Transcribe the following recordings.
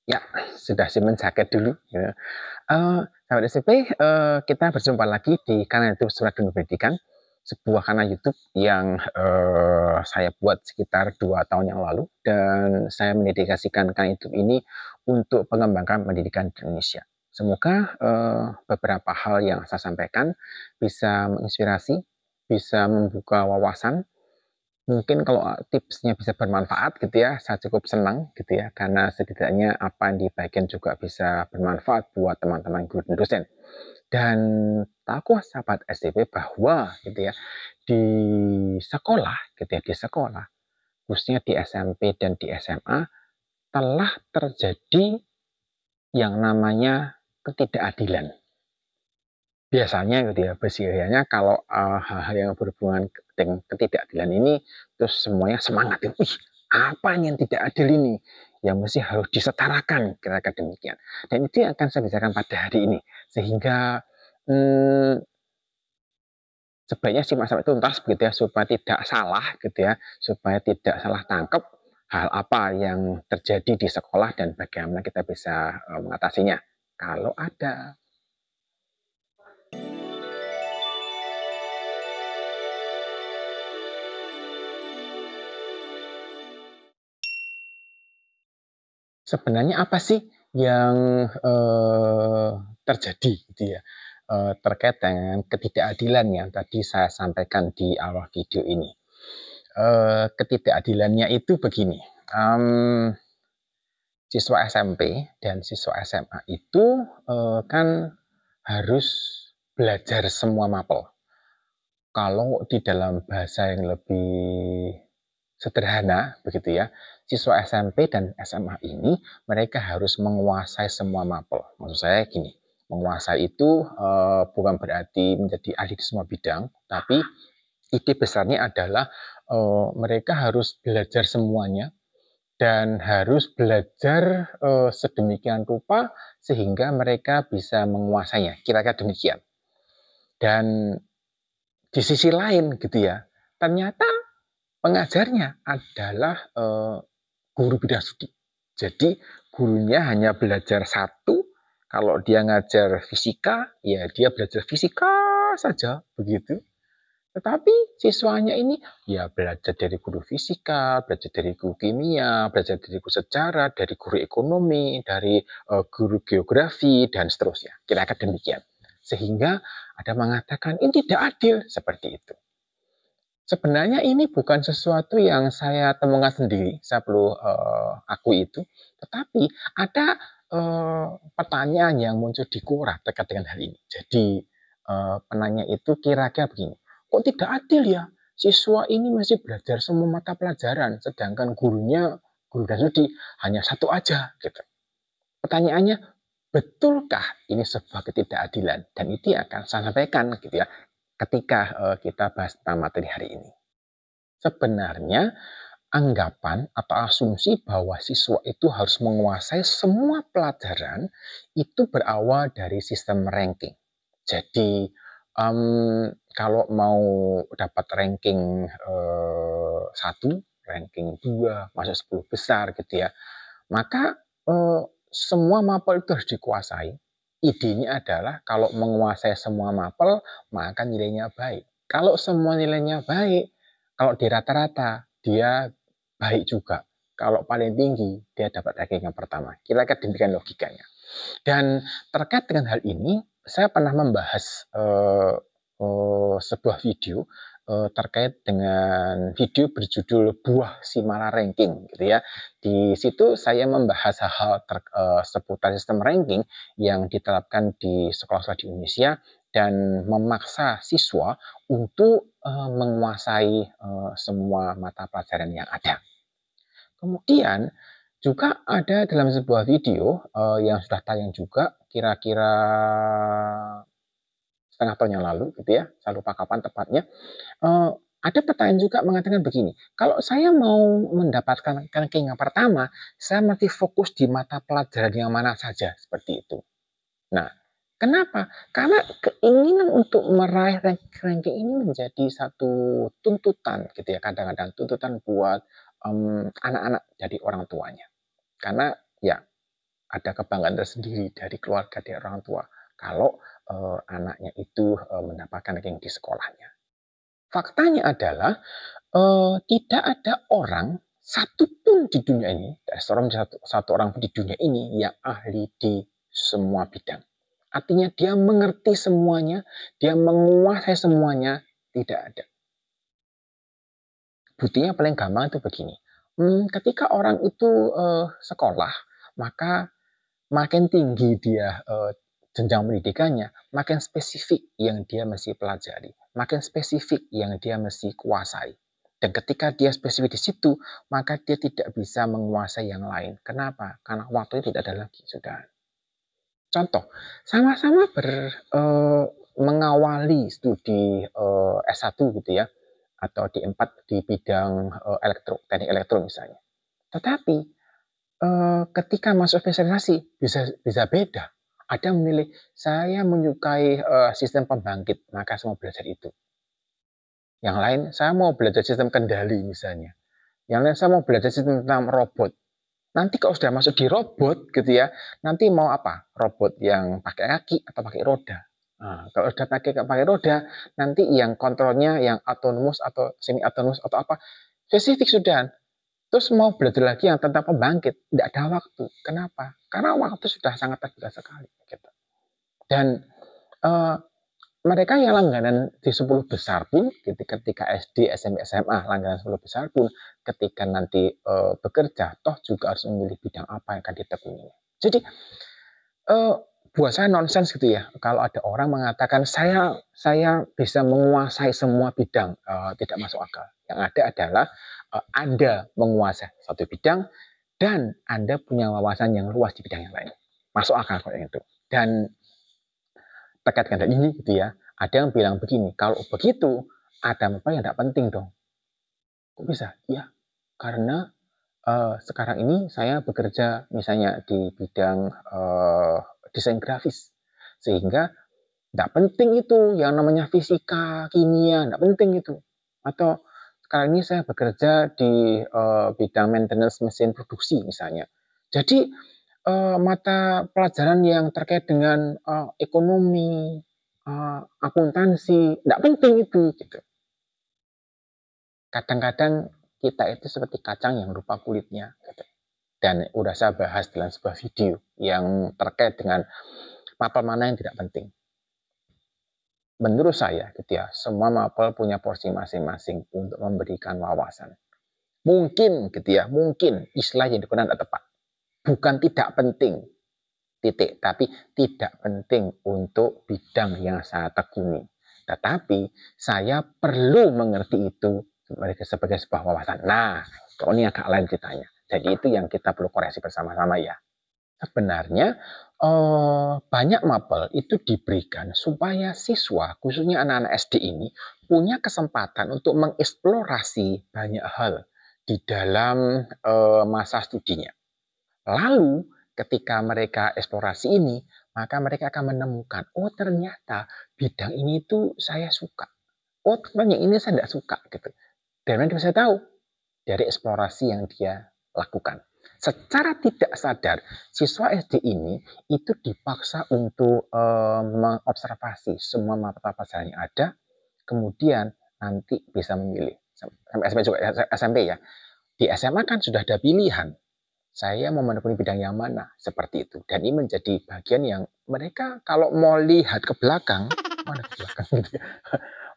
Ya, sudah Simon jaket dulu, ya. Sahabat SMP, kita berjumpa lagi di kanal YouTube Surat dan Pendidikan, sebuah kanal YouTube yang saya buat sekitar 2 tahun yang lalu, dan saya mendedikasikan kanal YouTube ini untuk pengembangan pendidikan di Indonesia. Semoga beberapa hal yang saya sampaikan bisa menginspirasi, bisa membuka wawasan. Mungkin kalau tipsnya bisa bermanfaat gitu ya, saya cukup senang gitu ya, karena setidaknya apa yang dibagikan juga bisa bermanfaat buat teman-teman guru dan dosen. Dan tahu sahabat SDP bahwa gitu ya, di sekolah gitu ya, di sekolah, khususnya di SMP dan di SMA, telah terjadi yang namanya ketidakadilan. Biasanya gitu ya, biasanya kalau hal-hal yang berhubungan dengan ketidakadilan ini, terus semuanya semangat ya, "Wih, apa ini yang tidak adil ini? Yang mesti harus disetarakan," kira-kira demikian. Dan itu yang akan saya bicarakan pada hari ini. Sehingga sebaiknya simak sampai tuntas begitu ya, supaya tidak salah gitu ya, supaya tidak salah tangkap hal apa yang terjadi di sekolah dan bagaimana kita bisa mengatasinya kalau ada. Sebenarnya apa sih yang terjadi gitu ya, terkait dengan ketidakadilan yang tadi saya sampaikan di awal video ini. Ketidakadilannya itu begini, siswa SMP dan siswa SMA itu, kan harus belajar semua mapel. Kalau di dalam bahasa yang lebih sederhana begitu ya, siswa SMP dan SMA ini mereka harus menguasai semua mapel. Maksud saya gini, menguasai itu bukan berarti menjadi ahli di semua bidang, tapi ide besarnya adalah mereka harus belajar semuanya dan harus belajar sedemikian rupa sehingga mereka bisa menguasainya. Kira-kira demikian. Dan di sisi lain gitu ya, ternyata pengajarnya adalah guru bidang studi. Jadi gurunya hanya belajar satu, kalau dia ngajar fisika, ya dia belajar fisika saja begitu. Tetapi siswanya ini ya belajar dari guru fisika, belajar dari guru kimia, belajar dari guru sejarah, dari guru ekonomi, dari guru geografi dan seterusnya. Kira-kira demikian. Sehingga ada mengatakan ini tidak adil seperti itu. Sebenarnya ini bukan sesuatu yang saya temukan sendiri, saya perlu akui itu. Tetapi ada pertanyaan yang muncul di Quora terkait dengan hal ini. Jadi penanya itu kira-kira begini, kok tidak adil ya? Siswa ini masih belajar semua mata pelajaran, sedangkan gurunya, guru dan studi hanya satu aja gitu. Pertanyaannya, betulkah ini sebuah ketidakadilan? Dan itu yang akan saya sampaikan gitu ya, ketika kita bahas tentang materi hari ini. Sebenarnya anggapan atau asumsi bahwa siswa itu harus menguasai semua pelajaran itu berawal dari sistem ranking. Jadi kalau mau dapat ranking 1, ranking 2, masuk 10 besar gitu ya, maka semua mapel itu harus dikuasai. Idenya adalah kalau menguasai semua mapel, maka nilainya baik. Kalau semua nilainya baik, kalau di rata-rata dia baik juga. Kalau paling tinggi dia dapat ranking yang pertama. Kira-kira demikian logikanya. Dan terkait dengan hal ini, saya pernah membahas sebuah video terkait dengan video berjudul Buah Simala Ranking, gitu ya. Di situ saya membahas hal-hal seputar sistem ranking yang diterapkan di sekolah-sekolah di Indonesia dan memaksa siswa untuk menguasai semua mata pelajaran yang ada. Kemudian juga ada dalam sebuah video yang sudah tayang juga kira-kira setengah tahun yang lalu gitu ya, saya lupa kapan tepatnya. Ada pertanyaan juga mengatakan begini, kalau saya mau mendapatkan ranking yang pertama, saya mesti fokus di mata pelajaran yang mana saja, seperti itu. Nah, kenapa? Karena keinginan untuk meraih ranking ini menjadi satu tuntutan gitu ya, kadang-kadang tuntutan buat anak-anak dari orang tuanya. Karena ya ada kebanggaan tersendiri dari keluarga, dari orang tua kalau anaknya itu mendapatkan ranking di sekolahnya. Faktanya adalah tidak ada orang satupun di dunia ini, satu orang pun di dunia ini yang ahli di semua bidang. Artinya dia mengerti semuanya, dia menguasai semuanya, tidak ada. Buktinya paling gampang itu begini. Ketika orang itu sekolah, maka makin tinggi dia jenjang pendidikannya, makin spesifik yang dia mesti pelajari, makin spesifik yang dia mesti kuasai. Dan ketika dia spesifik di situ, maka dia tidak bisa menguasai yang lain. Kenapa? Karena waktunya tidak ada lagi, sudah. Contoh, sama-sama mengawali studi S1 gitu ya, atau D4 di bidang teknik elektro misalnya. Tetapi ketika masuk spesialisasi bisa beda. Ada yang memilih, saya menyukai sistem pembangkit, maka saya mau belajar itu. Yang lain, saya mau belajar sistem kendali misalnya. Yang lain, saya mau belajar sistem tentang robot. Nanti kalau sudah masuk di robot gitu ya, nanti mau apa? Robot yang pakai kaki atau pakai roda. Nah, kalau sudah pakai roda, nanti yang kontrolnya yang autonomous atau semi autonomous atau apa, spesifik sudah. Terus mau belajar lagi yang tentang pembangkit, tidak ada waktu. Kenapa? Karena waktu sudah sangat terbatas sekali. Gitu. Dan mereka yang langganan di 10 besar pun, ketika SD, SMP, SMA, langganan 10 besar pun, ketika nanti bekerja, toh juga harus memilih bidang apa yang akan ditekuni. Jadi, buat saya nonsens gitu ya, kalau ada orang mengatakan, saya bisa menguasai semua bidang, tidak masuk akal. Yang ada adalah, Anda menguasai satu bidang, dan Anda punya wawasan yang luas di bidang yang lain. Masuk akal kalau yang itu. Dan terkait dengan ini gitu ya, ada yang bilang begini, kalau begitu ada apa yang tidak penting dong. Kok bisa? Ya, karena sekarang ini saya bekerja misalnya di bidang desain grafis, sehingga tidak penting itu yang namanya fisika, kimia, tidak penting itu. Atau sekarang ini saya bekerja di bidang maintenance mesin produksi misalnya. Jadi mata pelajaran yang terkait dengan ekonomi, akuntansi, tidak penting itu. Gitu. Kadang-kadang kita itu seperti kacang yang lupa kulitnya. Gitu. Dan udah saya bahas dalam sebuah video yang terkait dengan mapel mana yang tidak penting. Menurut saya, gitu ya, semua mapel punya porsi masing-masing untuk memberikan wawasan. Mungkin, gitu ya, mungkin istilah yang digunakan tidak tepat. Bukan tidak penting, titik, tapi tidak penting untuk bidang yang saya tekuni. Tetapi saya perlu mengerti itu sebagai sebuah wawasan. Nah, kalau ini agak lain ceritanya. Jadi itu yang kita perlu koreksi bersama-sama ya. Sebenarnya banyak mapel itu diberikan supaya siswa, khususnya anak-anak SD ini, punya kesempatan untuk mengeksplorasi banyak hal di dalam masa studinya. Lalu ketika mereka eksplorasi ini, maka mereka akan menemukan, oh ternyata bidang ini tuh saya suka. Oh ternyata yang ini saya tidak suka. Gitu. Dan mereka bisa tahu dari eksplorasi yang dia lakukan. Secara tidak sadar, siswa SD ini itu dipaksa untuk mengobservasi semua mata pelajaran yang ada, kemudian nanti bisa memilih. Sampai SMP juga, SMP ya. Di SMA kan sudah ada pilihan. Saya mau menekuni bidang yang mana, seperti itu. Dan ini menjadi bagian yang mereka kalau mau lihat ke belakang, mana ke belakang gitu ya,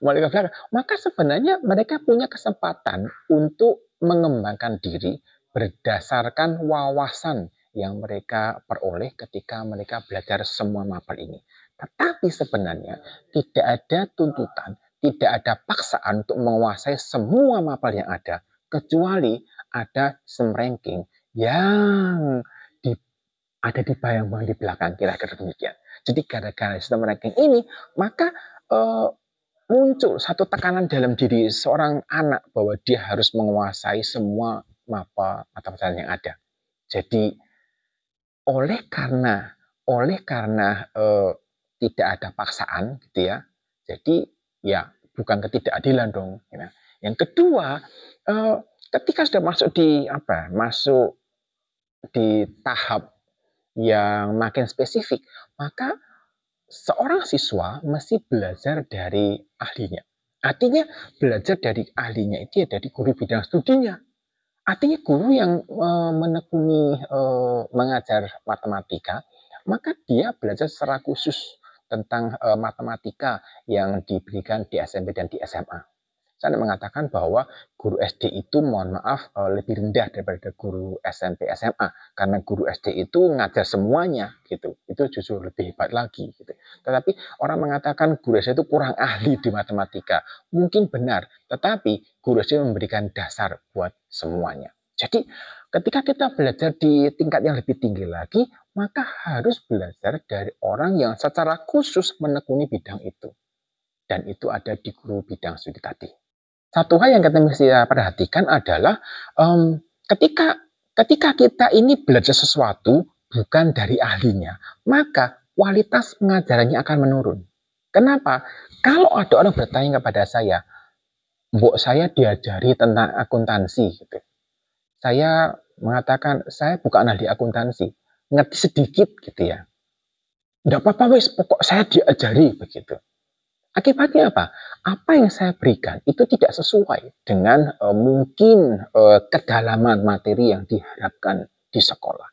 mau lihat ke belakang, maka sebenarnya mereka punya kesempatan untuk mengembangkan diri berdasarkan wawasan yang mereka peroleh ketika mereka belajar semua mapel ini. Tetapi sebenarnya tidak ada tuntutan, tidak ada paksaan untuk menguasai semua mapel yang ada, kecuali ada sistem ranking yang ada di bayang-bayang di belakang, kira-kira demikian. Jadi gara-gara sistem ranking ini, maka muncul satu tekanan dalam diri seorang anak bahwa dia harus menguasai semua mata pelajaran yang ada. Jadi oleh karena tidak ada paksaan gitu ya. Jadi ya bukan ketidakadilan dong. Ya. Yang kedua, ketika sudah masuk di tahap yang makin spesifik, maka seorang siswa mesti belajar dari ahlinya. Artinya belajar dari ahlinya itu ya dari guru bidang studinya. Artinya guru yang menekuni mengajar matematika, maka dia belajar secara khusus tentang matematika yang diberikan di SMP dan di SMA. Saya mengatakan bahwa guru SD itu mohon maaf lebih rendah daripada guru SMP SMA karena guru SD itu ngajar semuanya gitu. Itu justru lebih hebat lagi gitu. Tetapi orang mengatakan guru SD itu kurang ahli di matematika. Mungkin benar, tetapi guru SD memberikan dasar buat semuanya. Jadi ketika kita belajar di tingkat yang lebih tinggi lagi, maka harus belajar dari orang yang secara khusus menekuni bidang itu. Dan itu ada di guru bidang studi tadi. Satu hal yang kita mesti perhatikan adalah ketika ketika kita ini belajar sesuatu bukan dari ahlinya, maka kualitas pengajarannya akan menurun. Kenapa? Kalau ada orang bertanya kepada saya, "Mbok saya diajari tentang akuntansi," gitu. Saya mengatakan, "Saya bukan ahli akuntansi, ngerti sedikit," gitu ya. "Nggak apa-apa wis, pokok saya diajari," begitu. Akibatnya apa? Apa yang saya berikan itu tidak sesuai dengan mungkin kedalaman materi yang diharapkan di sekolah.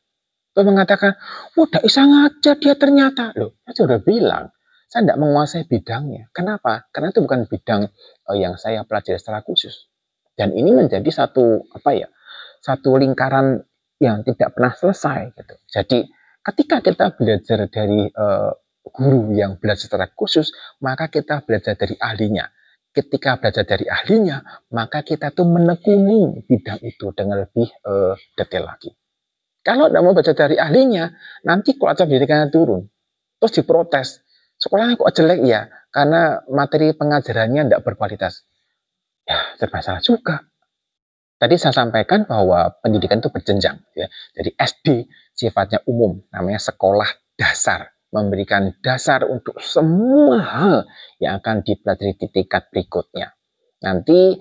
Saya mengatakan, udah bisa ngajar dia ternyata. Loh, saya sudah bilang, saya tidak menguasai bidangnya. Kenapa? Karena itu bukan bidang yang saya pelajari secara khusus. Dan ini menjadi satu apa ya? Satu lingkaran yang tidak pernah selesai gitu. Jadi ketika kita belajar dari guru yang belajar secara khusus, maka kita belajar dari ahlinya. Ketika belajar dari ahlinya, maka kita tuh menekuni bidang itu dengan lebih detail lagi. Kalau tidak mau belajar dari ahlinya, nanti kualitas pendidikannya turun. Terus diprotes. Sekolahnya kok jelek ya? Karena materi pengajarannya tidak berkualitas. Ya, bermasalah juga. Tadi saya sampaikan bahwa pendidikan itu berjenjang. Ya. Jadi SD sifatnya umum, namanya sekolah dasar. Memberikan dasar untuk semua hal yang akan dipelajari di tingkat berikutnya. Nanti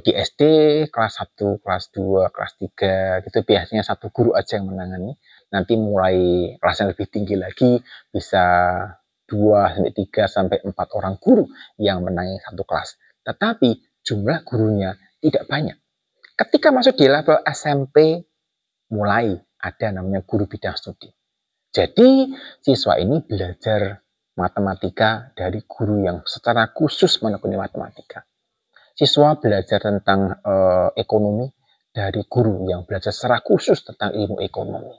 di SD kelas 1, kelas 2, kelas 3 gitu biasanya satu guru aja yang menangani. Nanti mulai kelas yang lebih tinggi lagi bisa 2 sampai 3 sampai 4 orang guru yang menangani satu kelas. Tetapi jumlah gurunya tidak banyak. Ketika masuk di level SMP mulai ada namanya guru bidang studi. Jadi siswa ini belajar matematika dari guru yang secara khusus menekuni matematika. Siswa belajar tentang ekonomi dari guru yang belajar secara khusus tentang ilmu ekonomi.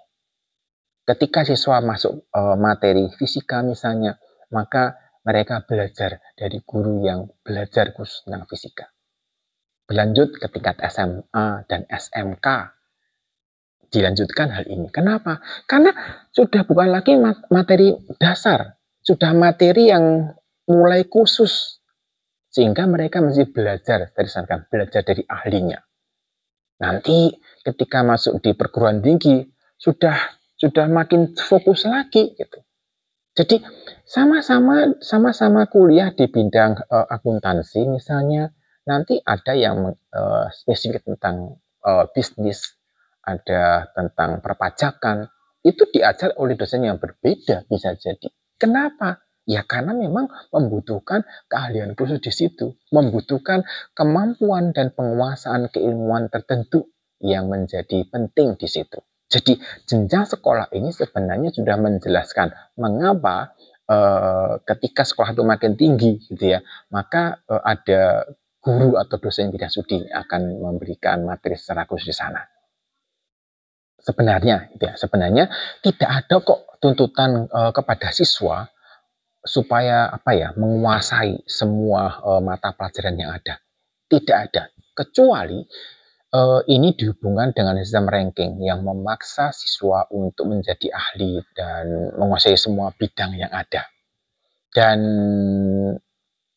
Ketika siswa masuk materi fisika misalnya, maka mereka belajar dari guru yang belajar khusus tentang fisika. Berlanjut ke tingkat SMA dan SMK, dilanjutkan hal ini. Kenapa? Karena sudah bukan lagi materi dasar, sudah materi yang mulai khusus. Sehingga mereka mesti belajar dari sana, belajar dari ahlinya. Nanti ketika masuk di perguruan tinggi, sudah makin fokus lagi gitu. Jadi sama-sama kuliah di bidang akuntansi misalnya, nanti ada yang spesifik tentang bisnis, ada tentang perpajakan, itu diajar oleh dosen yang berbeda bisa jadi. Kenapa? Ya karena memang membutuhkan keahlian khusus di situ, membutuhkan kemampuan dan penguasaan keilmuan tertentu yang menjadi penting di situ. Jadi jenjang sekolah ini sebenarnya sudah menjelaskan mengapa ketika sekolah itu makin tinggi gitu ya, maka ada guru atau dosen bidang studi akan memberikan materi secara khusus di sana. Sebenarnya, gitu ya, sebenarnya tidak ada kok tuntutan kepada siswa supaya apa ya menguasai semua mata pelajaran yang ada. Tidak ada, kecuali ini dihubungkan dengan sistem ranking yang memaksa siswa untuk menjadi ahli dan menguasai semua bidang yang ada. Dan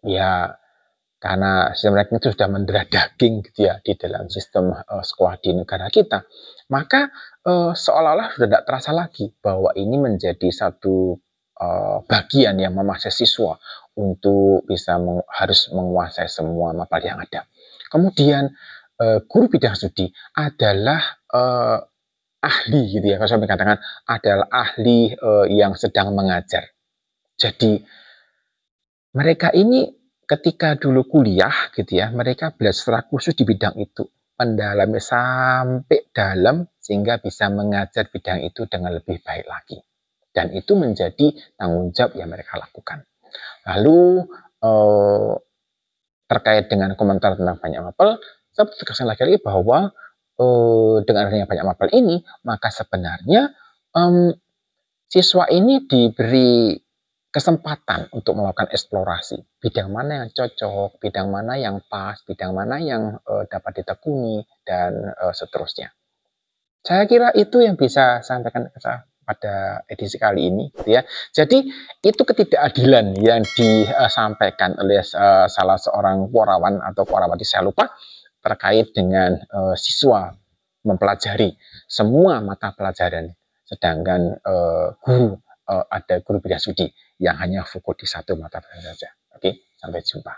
ya karena sistem ranking itu sudah mendarah daging gitu ya di dalam sistem sekolah di negara kita, maka seolah-olah sudah tidak terasa lagi bahwa ini menjadi satu bagian yang memaksa siswa untuk bisa harus menguasai semua mata yang ada. Kemudian guru bidang studi adalah ahli gitu ya, kalau saya katakan adalah ahli yang sedang mengajar. Jadi mereka ini ketika dulu kuliah gitu ya, mereka belajar secara khusus di bidang itu, mendalami sampai dalam sehingga bisa mengajar bidang itu dengan lebih baik lagi. Dan itu menjadi tanggung jawab yang mereka lakukan. Lalu terkait dengan komentar tentang banyak mapel, saya tegaskan lagi bahwa dengan adanya banyak mapel ini, maka sebenarnya siswa ini diberi kesempatan untuk melakukan eksplorasi. Bidang mana yang cocok, bidang mana yang pas, bidang mana yang dapat ditekuni, dan seterusnya. Saya kira itu yang bisa saya sampaikan pada edisi kali ini, gitu ya. Jadi itu ketidakadilan yang disampaikan oleh salah seorang warawan atau warawati, saya lupa, terkait dengan siswa mempelajari semua mata pelajaran, sedangkan guru ada guru bidang studi yang hanya fokus di satu mata pelajaran saja. Oke, sampai jumpa.